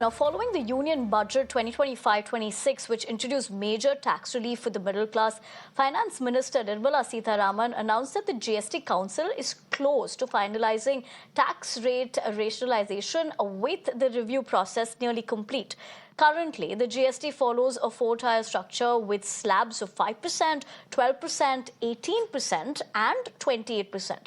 Now, following the Union Budget 2025-26, which introduced major tax relief for the middle class, Finance Minister Nirmala Sitharaman announced that the GST Council is close to finalizing tax rate rationalization, with the review process nearly complete. Currently, the GST follows a four-tier structure with slabs of 5%, 12%, 18% and 28%.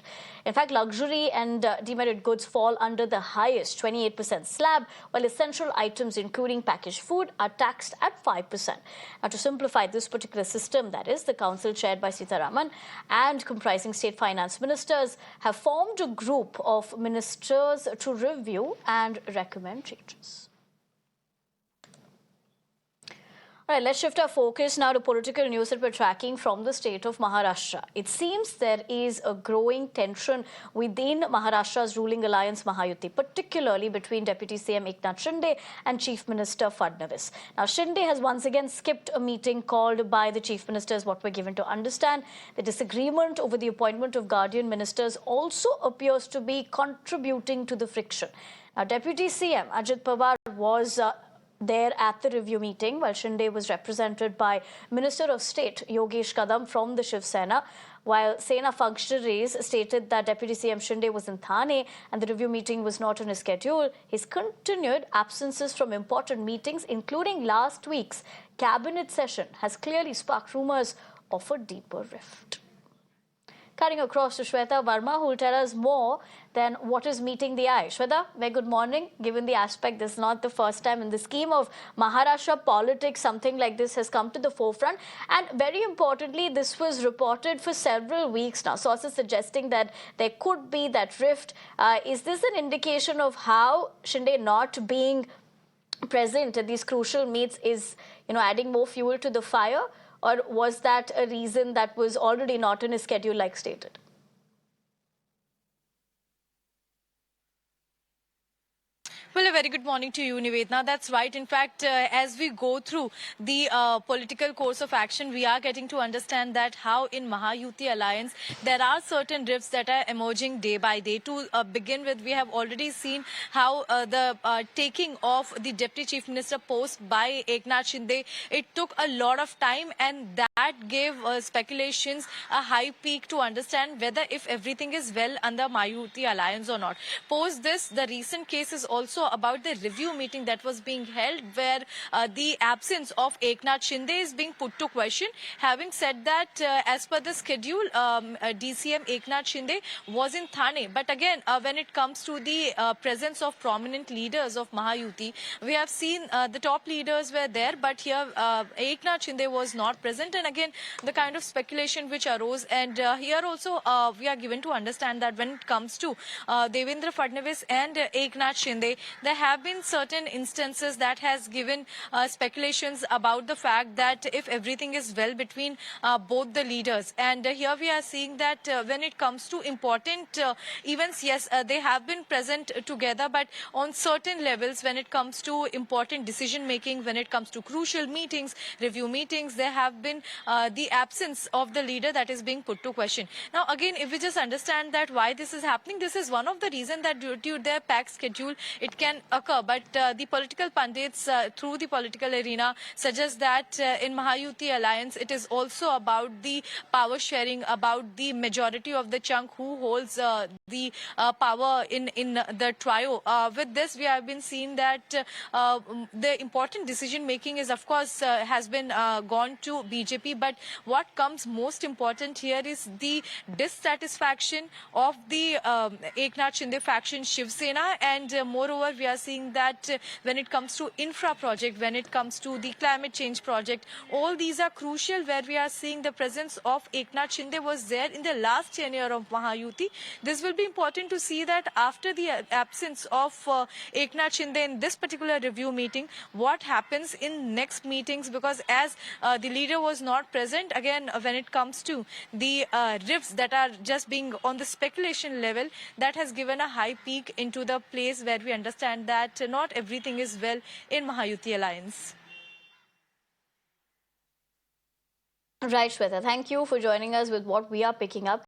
In fact, luxury and demerit goods fall under the highest 28% slab, while essential items including packaged food are taxed at 5%. Now, to simplify this particular system, that is, the council chaired by Sitharaman and comprising state finance ministers have formed a group of ministers to review and recommend changes. All right, let's shift our focus now to political news that we're tracking from the state of Maharashtra. It seems there is a growing tension within Maharashtra's ruling alliance Mahayuti, particularly between Deputy CM Eknath Shinde and Chief Minister Fadnavis. Now, Shinde has once again skipped a meeting called by the Chief Minister, is what we're given to understand. The disagreement over the appointment of guardian ministers also appears to be contributing to the friction. Now, Deputy CM Ajit Pawar was there at the review meeting, while Shinde was represented by Minister of State Yogesh Kadam from the Shiv Sena. While Sena functionaries stated that Deputy CM Shinde was in Thane and the review meeting was not on his schedule, his continued absences from important meetings, including last week's cabinet session, has clearly sparked rumours of a deeper rift. Cutting across to Shweta Verma, who will tell us more than what is meeting the eye. Shweta, very good morning. Given the aspect, this is not the first time in the scheme of Maharashtra politics, something like this has come to the forefront. And very importantly, this was reported for several weeks now. Sources suggesting that there could be that rift. Is this an indication of how Shinde not being present at these crucial meets is, adding more fuel to the fire? Or was that a reason that was already not in his schedule, like stated? Well, a very good morning to you, Nivedna. That's right. In fact, as we go through the political course of action, we are getting to understand that how in Mahayuti Alliance, there are certain rifts that are emerging day by day. To begin with, we have already seen how the taking of the Deputy Chief Minister post by Eknath Shinde, it took a lot of time, and that gave speculations a high peak to understand whether if everything is well under Mahayuti Alliance or not. Post this, the recent case is also about the review meeting that was being held, where the absence of Eknath Shinde is being put to question. Having said that, as per the schedule, DCM Eknath Shinde was in Thane. But again, when it comes to the presence of prominent leaders of Mahayuti, we have seen the top leaders were there, but here Eknath Shinde was not present. And again, the kind of speculation which arose. And here also we are given to understand that when it comes to Devendra Fadnavis and Eknath Shinde, there have been certain instances that has given speculations about the fact that if everything is well between both the leaders. And here we are seeing that when it comes to important events, yes, they have been present together, but on certain levels, when it comes to important decision making, when it comes to crucial meetings, review meetings, there have been the absence of the leader that is being put to question. Now, again, if we just understand that why this is happening, this is one of the reasons that due to their packed schedule, it can occur. But the political pundits through the political arena suggest that in Mahayuti Alliance, it is also about the power sharing, about the majority of the chunk who holds the power in the trio. With this, we have been seeing that the important decision making is, of course, has been gone to BJP. But what comes most important here is the dissatisfaction of the Eknath Shinde faction, Shiv Sena, and moreover, we are seeing that when it comes to infra project, when it comes to the climate change project, all these are crucial, where we are seeing the presence of Eknath Shinde was there in the last tenure of Mahayuti. This will be important to see that after the absence of Eknath Shinde in this particular review meeting, what happens in next meetings, because as the leader was not present, again, when it comes to the rifts that are just being on the speculation level, that has given a high peak into the place where we understand that not everything is well in Mahayuti Alliance. Right, Shweta. Thank you for joining us with what we are picking up.